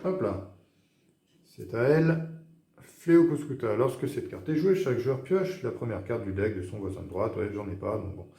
Hop là. C'est à elle. Fléau Koskuta. Lorsque cette carte est jouée, chaque joueur pioche la première carte du deck de son voisin de droite. Ouais, j'en ai pas, donc bon.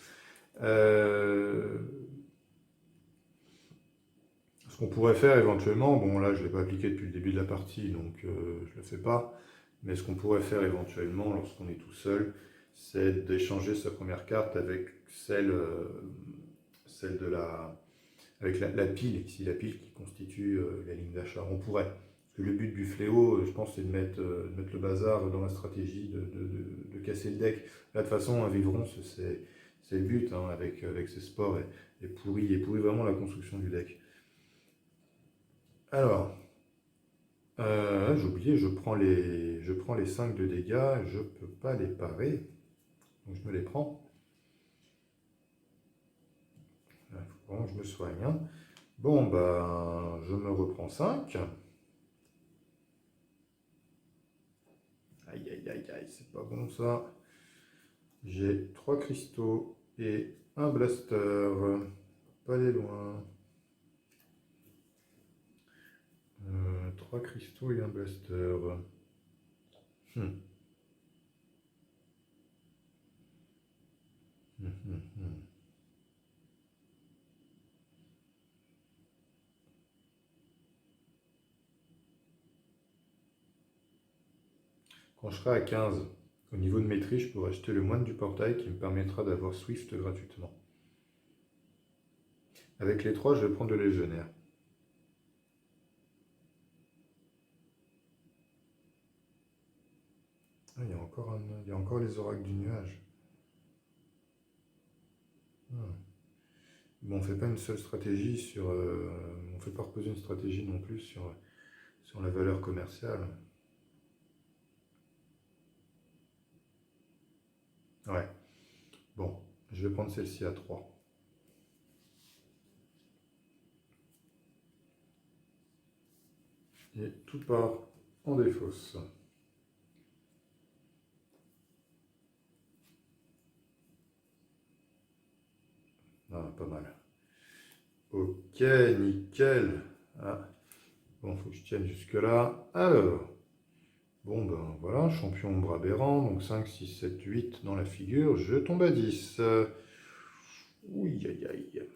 Ce qu'on pourrait faire éventuellement, bon là je ne l'ai pas appliqué depuis le début de la partie, donc je ne le fais pas, mais ce qu'on pourrait faire éventuellement lorsqu'on est tout seul, c'est d'échanger sa première carte avec celle de la pile, ici la pile qui constitue la ligne d'achat. On pourrait. Parce que le but du fléau, je pense, c'est de mettre le bazar dans la stratégie, de casser le deck. Là, de toute façon, un vivron, c'est le but, hein, avec ses sports, et pourrit vraiment la construction du deck. Alors, j'ai oublié, je prends les 5 de dégâts, je ne peux pas les parer, donc je me les prends. Il faut vraiment que je me soigne, hein. Bon, ben, je me reprends 5. Aïe, aïe, aïe, aïe, c'est pas bon ça. J'ai 3 cristaux et un blaster. Pas aller loin. 3 cristaux et un blaster. Hum, hum, hum, hum. Quand je serai à 15, au niveau de maîtrise, je pourrai acheter le moine du portail qui me permettra d'avoir Swift gratuitement. Avec les 3, je vais prendre le légionnaire. Ah, il y a encore les oracles du nuage. Ah. Bon, on ne fait pas une seule stratégie sur... on ne fait pas reposer une stratégie non plus sur la valeur commerciale. Ouais. Bon, je vais prendre celle-ci à 3. Et tout part en défausse. Ah, pas mal. Ok, nickel. Ah. Bon, faut que je tienne jusque-là. Alors, bon ben voilà, champion ombre aberrant, donc 5, 6, 7, 8 dans la figure, je tombe à 10. Ouïe, aïe, aïe.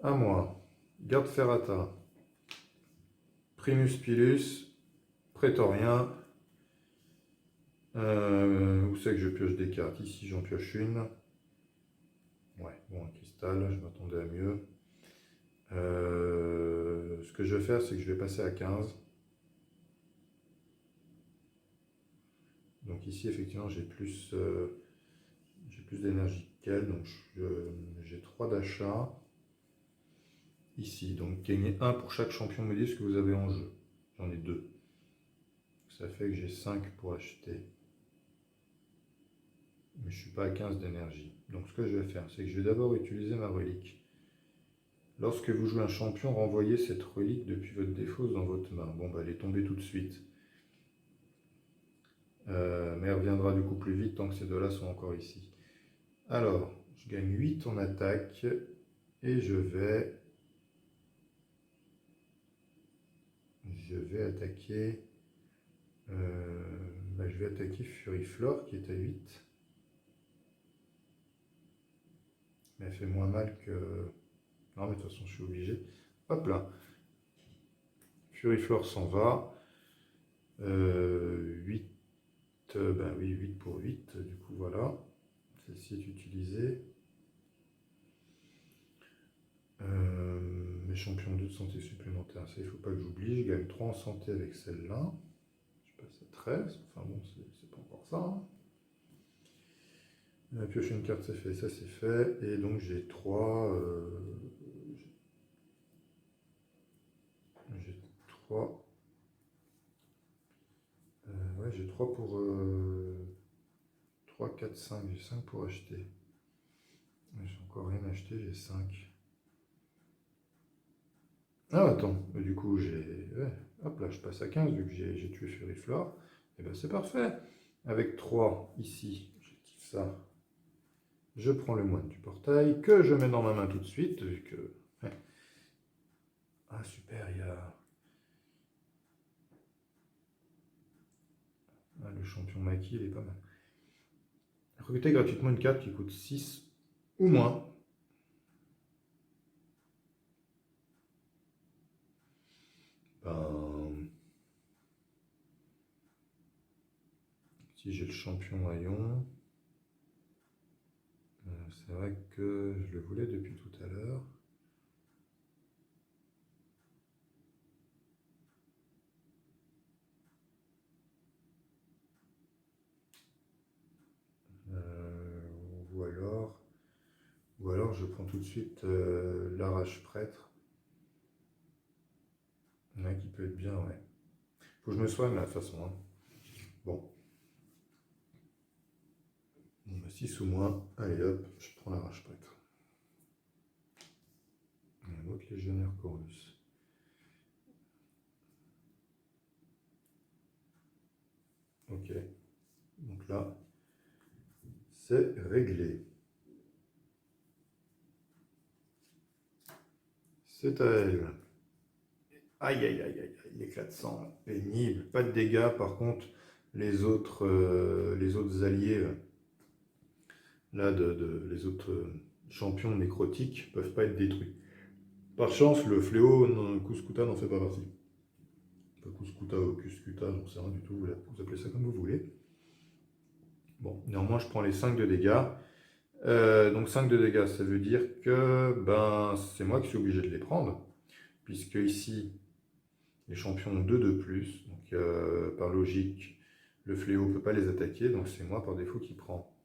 À moi. Garde ferrata. Primus pilus. Prétorien. Où c'est que je pioche des cartes? Ici, j'en pioche une. Ouais, bon, un cristal, je m'attendais à mieux. Ce que je vais faire, c'est que je vais passer à 15. Donc ici, effectivement, j'ai plus d'énergie qu'elle. Donc j'ai 3 d'achat. Ici, donc gagnez 1 pour chaque champion modiste que vous avez en jeu. J'en ai 2. Ça fait que j'ai 5 pour acheter. Mais je ne suis pas à 15 d'énergie. Donc ce que je vais faire, c'est que je vais d'abord utiliser ma relique. Lorsque vous jouez un champion, renvoyez cette relique depuis votre défausse dans votre main. Bon, bah, elle est tombée tout de suite. Mais elle reviendra du coup plus vite tant que ces deux-là sont encore ici. Alors, je gagne 8 en attaque et je vais attaquer. Je vais attaquer Furiflore qui est à 8. Mais elle fait moins mal que... Non, mais de toute façon, je suis obligé. Hop là. Furiflore s'en va. 8. Ben oui, 8 pour 8. Du coup, voilà. Celle-ci est utilisée. Mes champions 2 de santé supplémentaires, ça il ne faut pas que j'oublie. Je gagne 3 en santé avec celle-là. Je passe à 13. Enfin bon, c'est pas encore ça. Hein. Piocher une carte, c'est fait. Ça, c'est fait. Et donc, j'ai 3. J'ai 3. Ouais, j'ai 3 pour... 3, 4, 5. J'ai 5 pour acheter. J'ai encore rien acheté, j'ai 5. Ah, attends, du coup, ouais, hop là, je passe à 15 vu que j'ai tué Furiflore. Et ben c'est parfait. Avec 3 ici, j'active ça. Je prends le moine du portail que je mets dans ma main tout de suite, vu que... Ouais. Ah super, il y a le champion Maki, il est pas mal. Recrutez gratuitement une carte qui coûte 6 ou moins. Ben, si j'ai le champion Hayon, c'est vrai que je le voulais depuis tout à l'heure. Ou alors, je prends tout de suite l'arrache prêtre. Ouais, qui peut être bien, ouais. Faut que je me soigne là, de toute façon, hein. Bon, 6 ou moins. Allez hop, je prends l'arrache prêtre. Un autre légionnaire Corvus. Ok, donc là, c'est réglé. C'est à elle. Aïe, aïe, aïe, aïe, les 400, pénible. Pas de dégâts, par contre, les autres alliés, là, les autres champions nécrotiques peuvent pas être détruits. Par chance, le fléau Cuscuta n'en fait pas partie. Cuscuta ou Cuscuta, j'en sais rien du tout, vous appelez ça comme vous voulez. Bon, néanmoins, je prends les 5 de dégâts. Donc 5 de dégâts, ça veut dire que ben, c'est moi qui suis obligé de les prendre, puisque ici, les champions ont 2 de plus, donc par logique, le fléau ne peut pas les attaquer, donc c'est moi par défaut qui prends.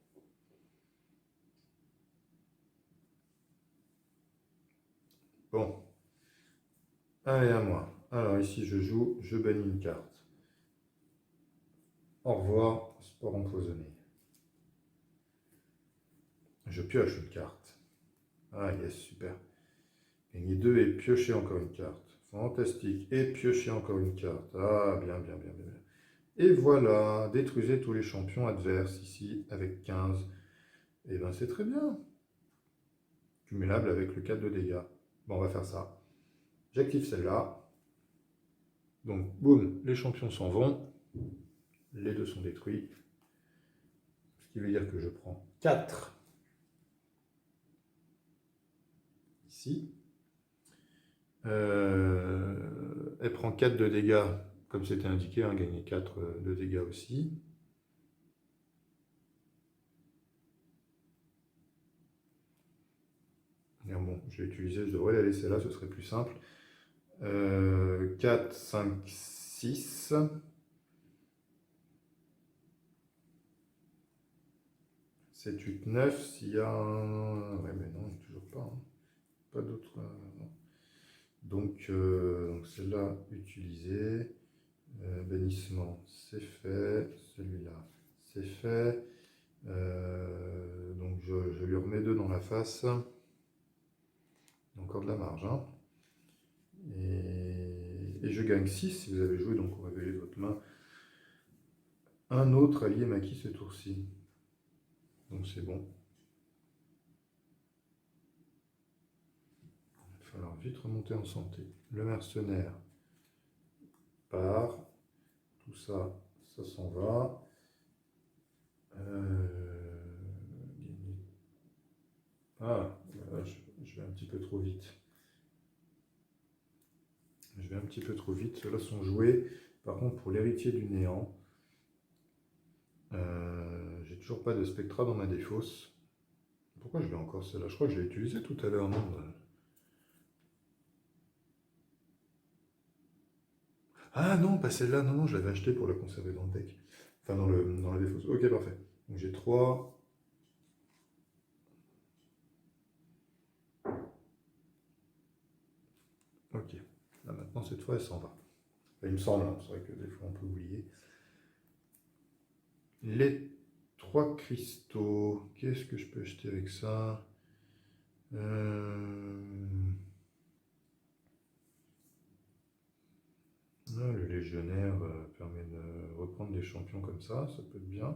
Bon, allez à moi. Alors ici je joue, je bannis une carte. Au revoir, sport empoisonné. Je pioche une carte. Ah yes, super. Gagner 2 et piocher encore une carte. Fantastique. Et piocher encore une carte. Ah, bien, bien, bien, bien. Et voilà, détruisez tous les champions adverses ici avec 15. Et bien c'est très bien. Cumulable avec le 4 de dégâts. Bon, on va faire ça. J'active celle-là. Donc, boum, les champions s'en vont. Les deux sont détruits. Ce qui veut dire que je prends 4 ici. Elle prend 4 de dégâts, comme c'était indiqué, hein, gagner 4 de dégâts aussi. Et bon, je vais utiliser, je devrais la laisser là, ce serait plus simple. 4, 5, 6. 7, 8, 9. S'il y a un... Ouais, mais non, toujours pas. Hein. Pas d'autre... non. Donc celle-là, utilisée. Bannissement, c'est fait. Celui-là, c'est fait. Donc je lui remets 2 dans la face. Encore de la marge. Hein. Et je gagne 6 si vous avez joué, donc on réveille de votre main. Un autre allié maquis ce tour-ci. Donc c'est bon. Il va falloir vite remonter en santé. Le mercenaire part. Tout ça, ça s'en va. Ah, je vais un petit peu trop vite. Je vais un petit peu trop vite. Ceux-là sont joués. Par contre, pour l'héritier du néant, j'ai toujours pas de spectra dans ma défausse. Pourquoi je l'ai encore celle-là? Je crois que je l'ai utilisé tout à l'heure, non? Ah non, pas celle-là. Non, non, je l'avais acheté pour la conserver dans le deck. Enfin, dans la défausse. Ok, parfait. Donc j'ai 3. Ok. Là maintenant, cette fois, elle s'en va. Enfin, il me semble, hein. C'est vrai que des fois, on peut oublier. Les 3 cristaux. Qu'est-ce que je peux acheter avec ça? Le légionnaire permet de reprendre des champions comme ça peut être bien.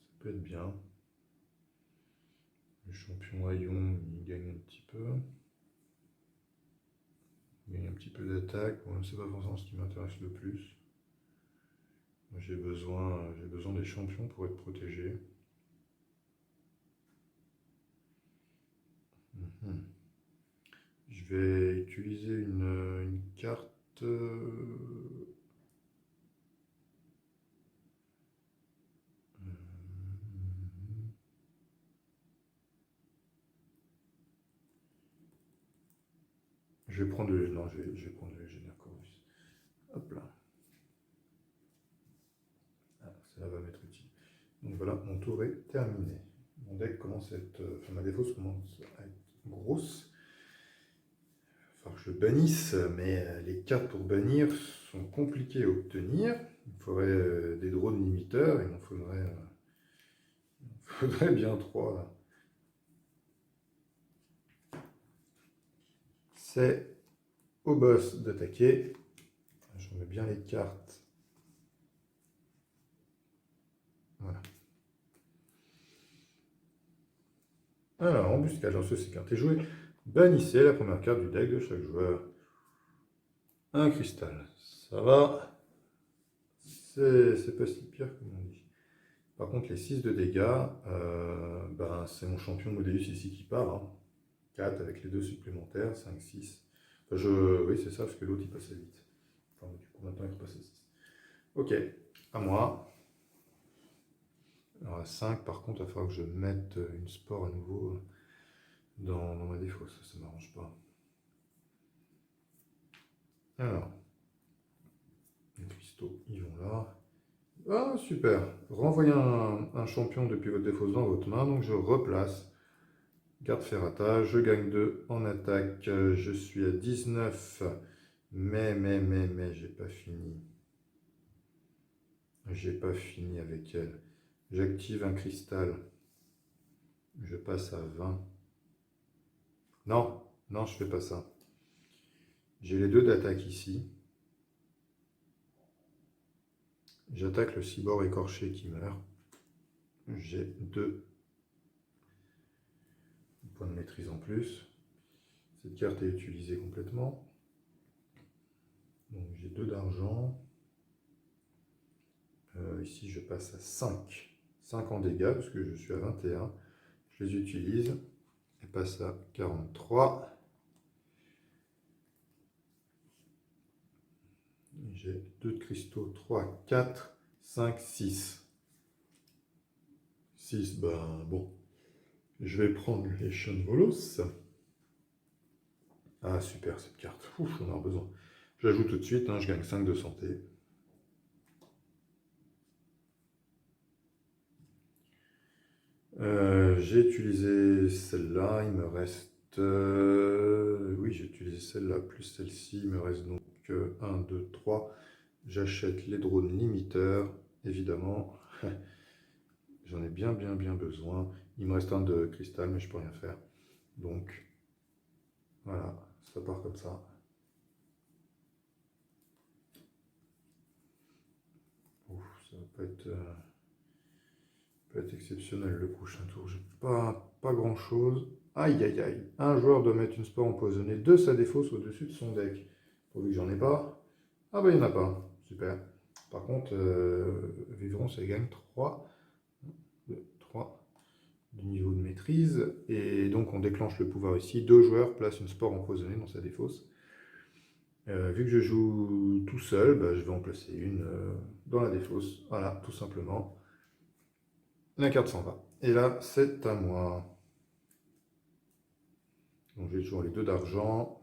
Ça peut être bien. Le champion Hayon, il gagne un petit peu. gagner un petit peu d'attaque. Bon, c'est pas forcément ce qui m'intéresse le plus. J'ai besoin des champions pour être protégé. Mhm. Je vais utiliser une carte. Je vais prendre le. Non, je vais prendre le Légionnaire Corvus. Hop là. Ah, ça va m'être utile. Donc voilà, mon tour est terminé. Mon deck commence à être. Enfin, ma défausse commence à être grosse. Il va falloir que je le bannisse, mais les cartes pour bannir sont compliquées à obtenir. Il me faudrait des drones limiteurs, il m'en faudrait bien 3 là. C'est au boss d'attaquer. Je remets bien les cartes. Voilà. Alors, embuscade, lorsque ces cartes est jouée, bannissez la première carte du deck de chaque joueur. Un cristal. Ça va. C'est pas si pire comme on dit. Par contre, les 6 de dégâts, ben, c'est mon champion Modéus ici qui part. Hein. 4 avec les 2 supplémentaires, 5, 6. Enfin, oui, c'est ça, parce que l'autre il passe à 8. Enfin, du coup, maintenant il repasse à 6. Ok, à moi. Alors à 5, par contre, il va falloir que je mette une spore à nouveau dans ma défausse. Ça ne m'arrange pas. Alors, les cristaux, ils vont là. Ah, super. Renvoyez un champion depuis votre défausse dans votre main. Donc je replace. Garde ferrata. Je gagne 2 en attaque. Je suis à 19. Mais, j'ai pas fini. J'ai pas fini avec elle. J'active un cristal. Je passe à 20. Non, non, je fais pas ça. J'ai les 2 d'attaque ici. J'attaque le cyborg écorché qui meurt. J'ai 2 points de maîtrise en plus. Cette carte est utilisée complètement. Donc j'ai 2 d'argent. Ici je passe à 5. 5 en dégâts parce que je suis à 21. Je les utilise. Et passe à 43. J'ai 2 de cristaux. 3, 4, 5, 6. 6, ben bon. Je vais prendre les Volos. Ah super cette carte. Ouf, on en a besoin. Je l'ajoute tout de suite, hein, je gagne 5 de santé. J'ai utilisé celle-là, il me reste... oui, j'ai utilisé celle-là plus celle-ci, il me reste donc 1, 2, 3. J'achète les drones limiteurs, évidemment. J'en ai bien besoin. Il me reste un de cristal, mais je peux rien faire. Donc, voilà, ça part comme ça. Ouf, ça va pas être exceptionnel le prochain tour. J'ai pas grand chose. Aïe aïe aïe. Un joueur doit mettre une spore empoisonnée de sa défausse au-dessus de son deck. Pourvu que j'en ai pas. Ah bah il n'y en a pas. Super. Par contre, Vivron ça gagne 3 du niveau de maîtrise. Et donc on déclenche le pouvoir ici. 2 joueurs placent une spore empoisonnée dans sa défausse. Vu que je joue tout seul, bah, je vais en placer une dans la défausse. Voilà, tout simplement. La carte s'en va. Et là, c'est à moi. Donc j'ai toujours les 2 d'argent.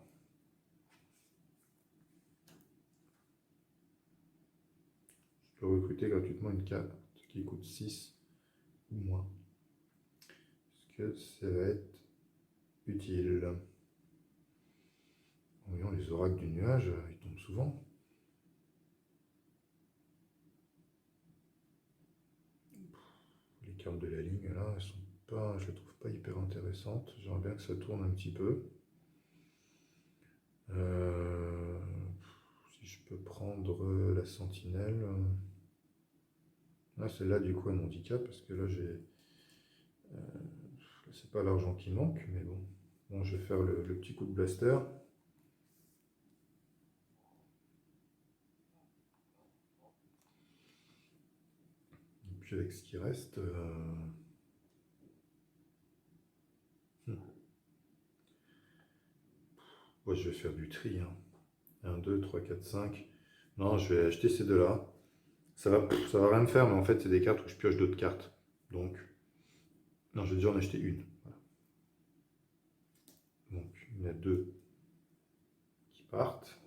Je peux recruter gratuitement une carte qui coûte 6 ou moins. Est-ce que ça va être utile? Voyons les oracles du nuage, ils tombent souvent. Les cartes de la ligne là, elles sont pas, je les trouve pas hyper intéressantes. J'aimerais bien que ça tourne un petit peu. Si je peux prendre la sentinelle. Là, c'est là du coup un handicap parce que là j'ai. C'est pas l'argent qui manque, mais bon. Bon, je vais faire le petit coup de blaster. puis avec ce qui reste... Moi, je vais faire du tri. 1, 2, 3, 4, 5. Non, je vais acheter ces deux-là. Ça va rien me faire, mais en fait, c'est des cartes où je pioche d'autres cartes. Donc, non, je vais déjà en acheter une. Voilà. Donc, il y en a deux qui partent.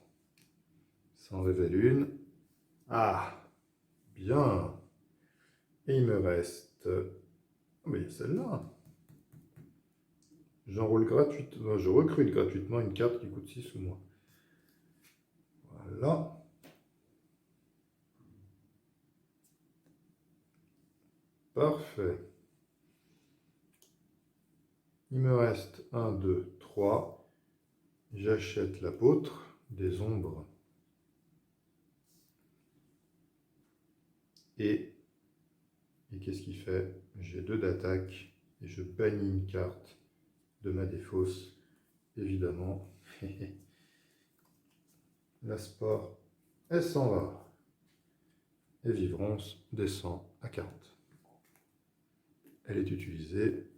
Ça en révèle une. Ah, bien. Et il me reste... Oh, mais il y a celle-là. J'enroule gratuitement, je recrute gratuitement une carte qui coûte 6 ou moins. Voilà. Parfait. Il me reste 1, 2, 3. J'achète l'apôtre des ombres. Et qu'est-ce qu'il fait? J'ai 2 d'attaque et je bannis une carte de ma défausse, évidemment. La sport, elle s'en va. Et Vivrance descend à 40. Elle est utilisée.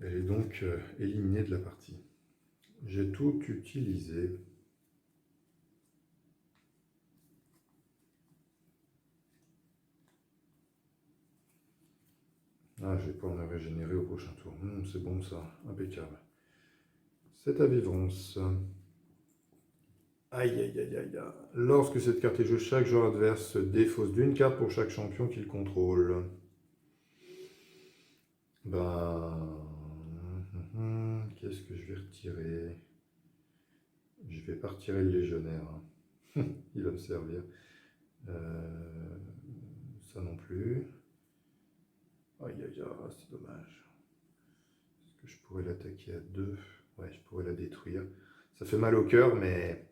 Elle est donc éliminée de la partie. J'ai tout utilisé. Ah, je vais pouvoir me régénérer au prochain tour. C'est bon ça, impeccable. C'est à Vivrance. Aïe, aïe, aïe, aïe, aïe. Lorsque cette carte est jouée, chaque joueur adverse se défausse d'une carte pour chaque champion qu'il contrôle. Qu'est-ce que je vais retirer? Je vais pas retirer le légionnaire. Il va me servir. Ça non plus. Aïe, aïe, aïe, c'est dommage. Est-ce que je pourrais l'attaquer à 2? Ouais, je pourrais la détruire. Ça fait mal au cœur, mais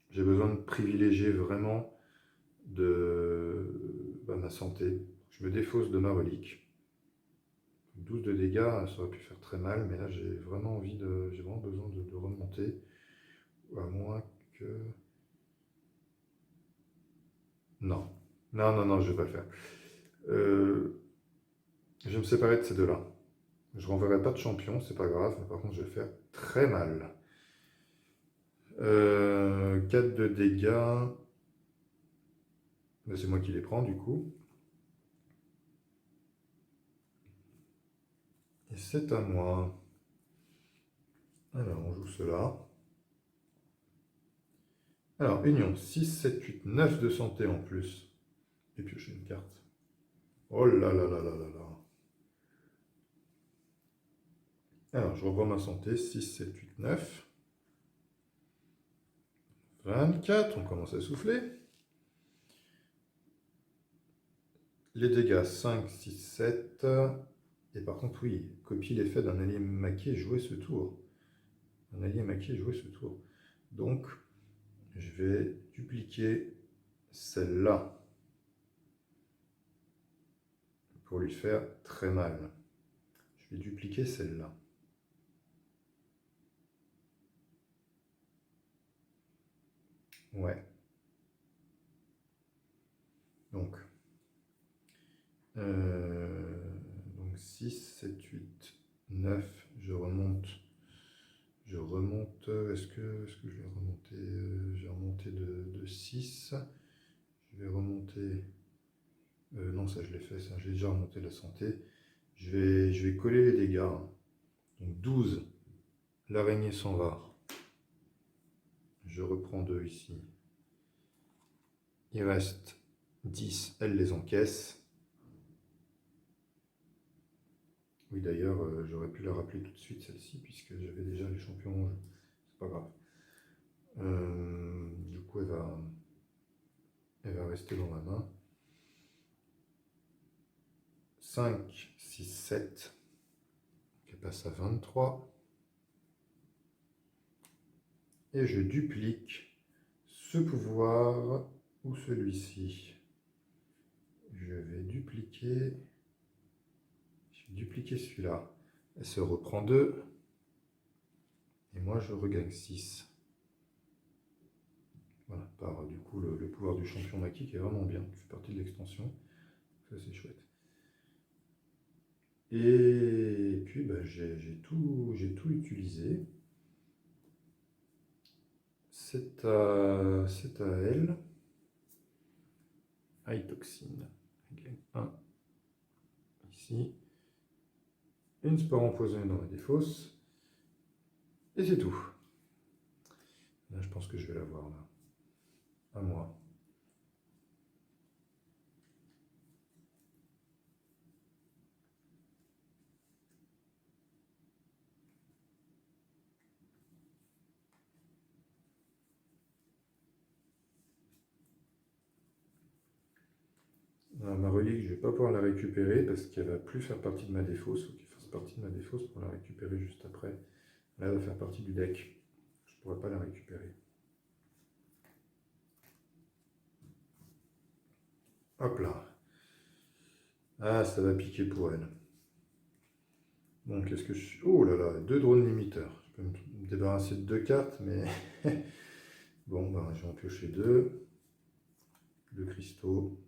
j'ai besoin de privilégier vraiment ma santé. Je me défausse de ma relique. 12 de dégâts, ça aurait pu faire très mal, mais là j'ai vraiment besoin de remonter. À moins que... Non. Non, je vais pas le faire. Je vais me séparer de ces deux-là. Je renverrai pas de champion, c'est pas grave, mais par contre je vais faire très mal. 4 de dégâts. C'est moi qui les prends du coup. Et c'est à moi. Alors on joue cela. Alors union 6, 7, 8, 9 de santé en plus. Et piocher une carte. Oh là là là là là là. Alors je reprends ma santé. 6, 7, 8, 9. 24, on commence à souffler. Les dégâts 5, 6, 7. Et par contre, oui, copie l'effet d'un allié maqué joué ce tour. Un allié maqué joué ce tour. Donc, je vais dupliquer celle-là pour lui faire très mal. Je vais dupliquer celle-là. Ouais. Donc 6, 7, 8, 9. Je remonte. Est-ce que je vais remonter? J'ai remonté de 6. Je vais remonter. Non, ça je l'ai fait, ça j'ai déjà remonté la santé. Je vais coller les dégâts. Donc 12. L'araignée s'en va. Je reprends 2 ici. Il reste 10. Elle les encaisse. Oui, d'ailleurs, j'aurais pu la rappeler tout de suite, celle-ci, puisque j'avais déjà les champions en jeu. C'est pas grave. Du coup, elle va rester dans ma main. 5, 6, 7. Elle passe à 23. Et je duplique ce pouvoir ou celui-ci. Je vais dupliquer celui-là. Elle se reprend 2. Et moi, je regagne 6. Voilà, par du coup le pouvoir du champion maquis qui est vraiment bien, qui fait partie de l'extension. Ça c'est chouette. Et puis ben, j'ai tout utilisé. C'est à elle. High toxine. Un ici. Une spore empoisonnée dans la défausse. Et c'est tout. Là, je pense que je vais l'avoir là. À moi. Alors, ma relique, je ne vais pas pouvoir la récupérer parce qu'elle ne va plus faire partie de ma défausse. Il faut qu'elle fasse partie de ma défausse pour la récupérer juste après. Là, elle va faire partie du deck. Je ne pourrai pas la récupérer. Hop là. Ah, ça va piquer pour elle. Bon, qu'est-ce que je... Oh là là, 2 drones limiteurs. Je peux me débarrasser de 2 cartes, mais... Bon, ben, je vais en piocher 2. 2 cristaux.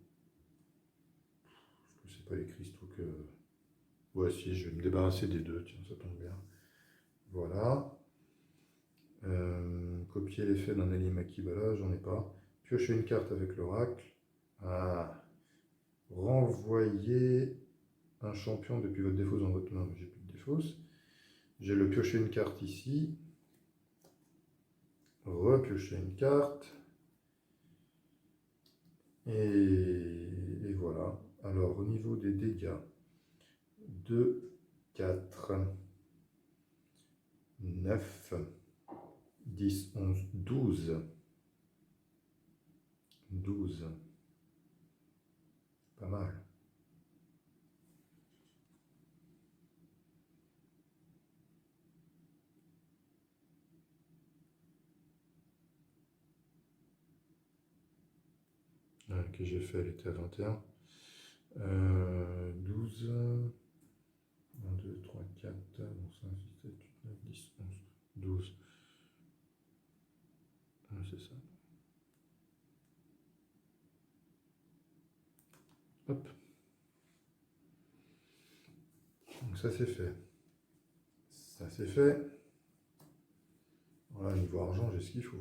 Je ne sais pas les cristaux que... Voici, je vais me débarrasser des 2. Tiens, ça tombe bien. Voilà. Copier l'effet d'un Alimaki, bah là, j'en ai pas. Piocher une carte avec l'oracle. Ah. Renvoyer un champion depuis votre défausse dans votre main. J'ai plus de défausse. J'ai le piocher une carte ici. Repiocher une carte. Et voilà. Alors, au niveau des dégâts, 2, 4, 9, 10, 11, 12. 12. Pas mal. Que j'ai fait, elle était à 21. 12, 1, 2, 3, 4, 5, 6, 7, 8, 9, 10, 11, 12. C'est ça. Hop. Donc ça c'est fait. Ça c'est fait. Voilà, niveau argent, j'ai ce qu'il faut.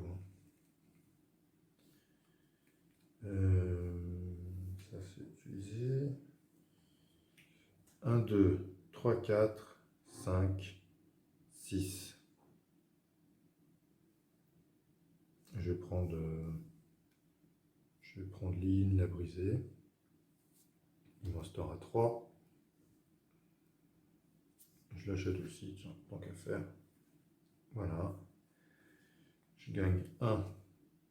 Ça c'est utilisé. 1, 2, 3, 4, 5, 6. Je vais prendre l'île, la briser. Il m'en restera 3. Je l'achète aussi, tiens, tant qu'à faire. Voilà. Je gagne 1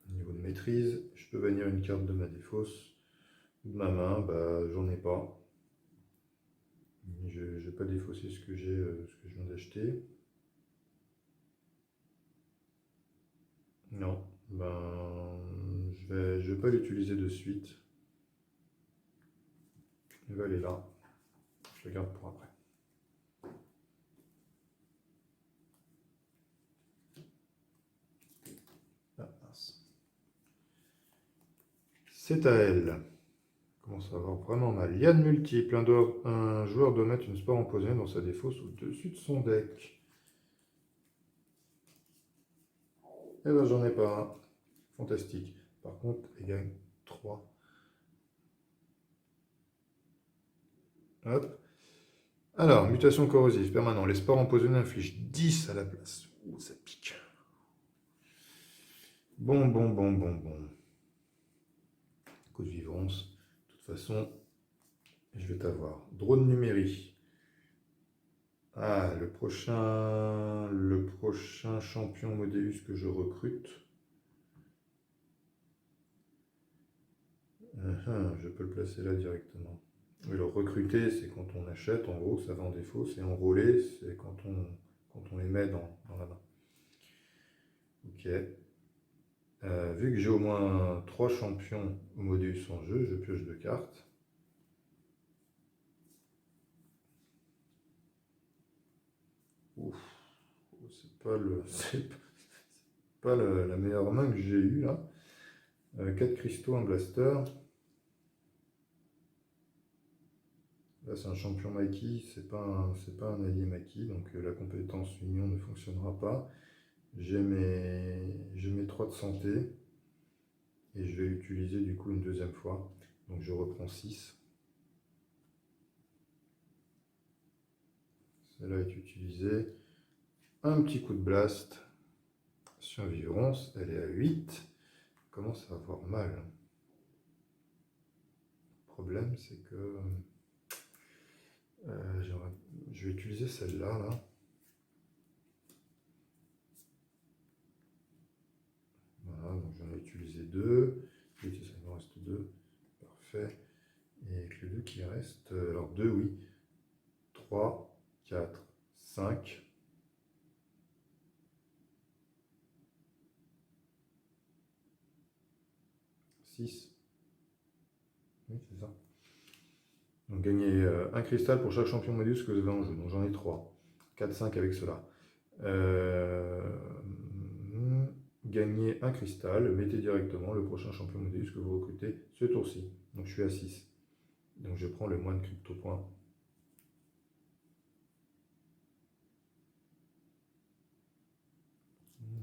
au niveau de maîtrise. Je peux bannir une carte de ma défausse ou de ma main, bah j'en ai pas. Je n'ai pas défaussé ce que je viens d'acheter. Non, ben je vais pas l'utiliser de suite. Elle va aller là. Je la garde pour après. Ah, mince. C'est à elle. Commence à avoir vraiment mal. Yann multiple. Un joueur doit mettre une spore empoisonnée dans sa défausse au-dessus de son deck. Eh ben j'en ai pas un. Fantastique. Par contre, il gagne 3. Hop. Alors, mutation corrosive permanent. Les spores empoisonnés infligent 10 à la place. Ouh, ça pique. Bon. Coup de vivrance. De toute façon, je vais t'avoir. Drone numérique. Ah, le prochain champion Modéus que je recrute. Je peux le placer là directement. Oui, le recruter, c'est quand on achète, en gros, ça va en défausse. Et enrôler, c'est quand on les met dans la main. Ok. Vu que j'ai au moins 3 champions au Modéus en jeu, je pioche 2 cartes. Ouf, c'est pas la meilleure main que j'ai eue là. 4 cristaux, un blaster. Là, c'est un champion maquis, c'est pas un allié maquis, donc la compétence union ne fonctionnera pas. J'ai mes 3 de santé, et je vais l'utiliser du coup une deuxième fois. Donc je reprends 6. Celle-là est utilisée. Un petit coup de blast. Survivance, elle est à 8. Commence à avoir mal. Le problème, c'est que je vais utiliser celle-là. Là. Voilà, donc j'en ai utilisé 2. Ça, il me reste 2. Parfait. Et avec les 2 qui restent, alors 2, oui. 3, 4, 5. 6. Oui, c'est ça. Donc gagner un cristal pour chaque champion Modus que vous avez en jeu. Donc j'en ai 3. 4, 5 avec cela. Gagner un cristal, mettez directement le prochain champion Modus que vous recrutez ce tour-ci. Donc je suis à 6. Donc je prends le moins de crypto points.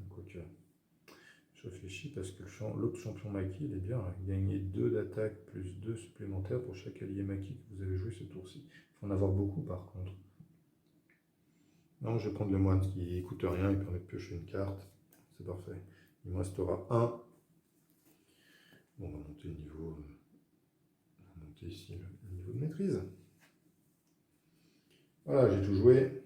Quoique. Je réfléchis parce que l'autre champion maquis, il est bien. Gagner 2 d'attaque plus 2 supplémentaires pour chaque allié maquis que vous avez joué ce tour-ci. Il faut en avoir beaucoup par contre. Non, je vais prendre le moine qui ne coûte rien, il permet de piocher une carte. C'est parfait. Il me restera 1. Bon, on va monter le niveau. On va monter ici le niveau de maîtrise. Voilà, j'ai tout joué.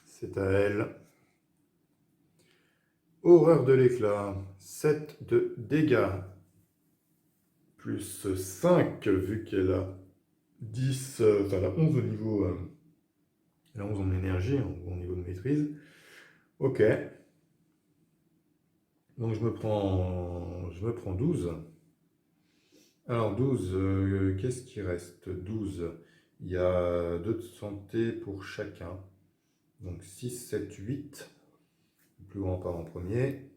C'est à elle. Horreur de l'éclat. 7 de dégâts. Plus 5, vu qu'elle a 10, enfin elle a 11 au niveau. Elle a 11 en énergie, au niveau de maîtrise. Ok. Donc je me prends 12. Alors 12, qu'est-ce qui reste? 12. Il y a 2 de santé pour chacun. Donc 6, 7, 8. Le plus grand part en premier.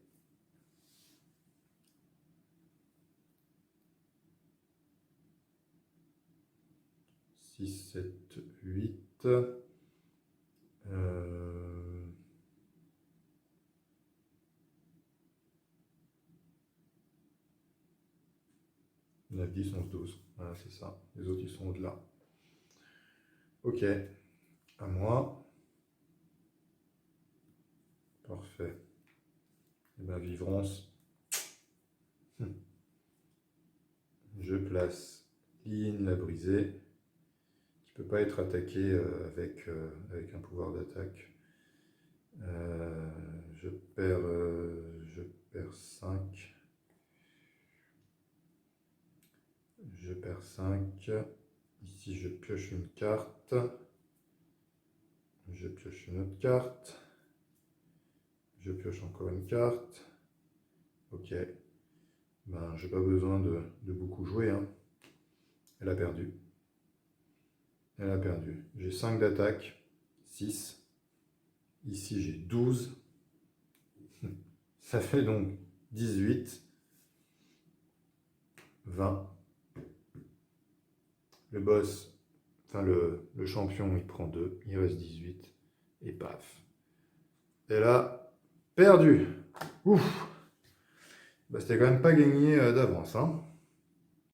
6, 7, 8. 9, 10, 11, 12. Voilà, c'est ça. Les autres, ils sont au-delà. Ok. À moi. Parfait. Et bien, vivrance. Je place Lyin la brisée, qui ne peut pas être attaqué avec un pouvoir d'attaque. Je perds 5. Je perds 5. Ici, je pioche une carte. Je pioche une autre carte. Je pioche encore une carte. Ok. Ben, j'ai pas besoin de beaucoup jouer. Hein. Elle a perdu. Elle a perdu. J'ai 5 d'attaque. 6. Ici, j'ai 12. Ça fait donc 18. 20. Le boss, enfin le champion, il prend 2. Il reste 18. Et paf. Elle a perdu. Ouf. Bah, c'était quand même pas gagné d'avance. Hein.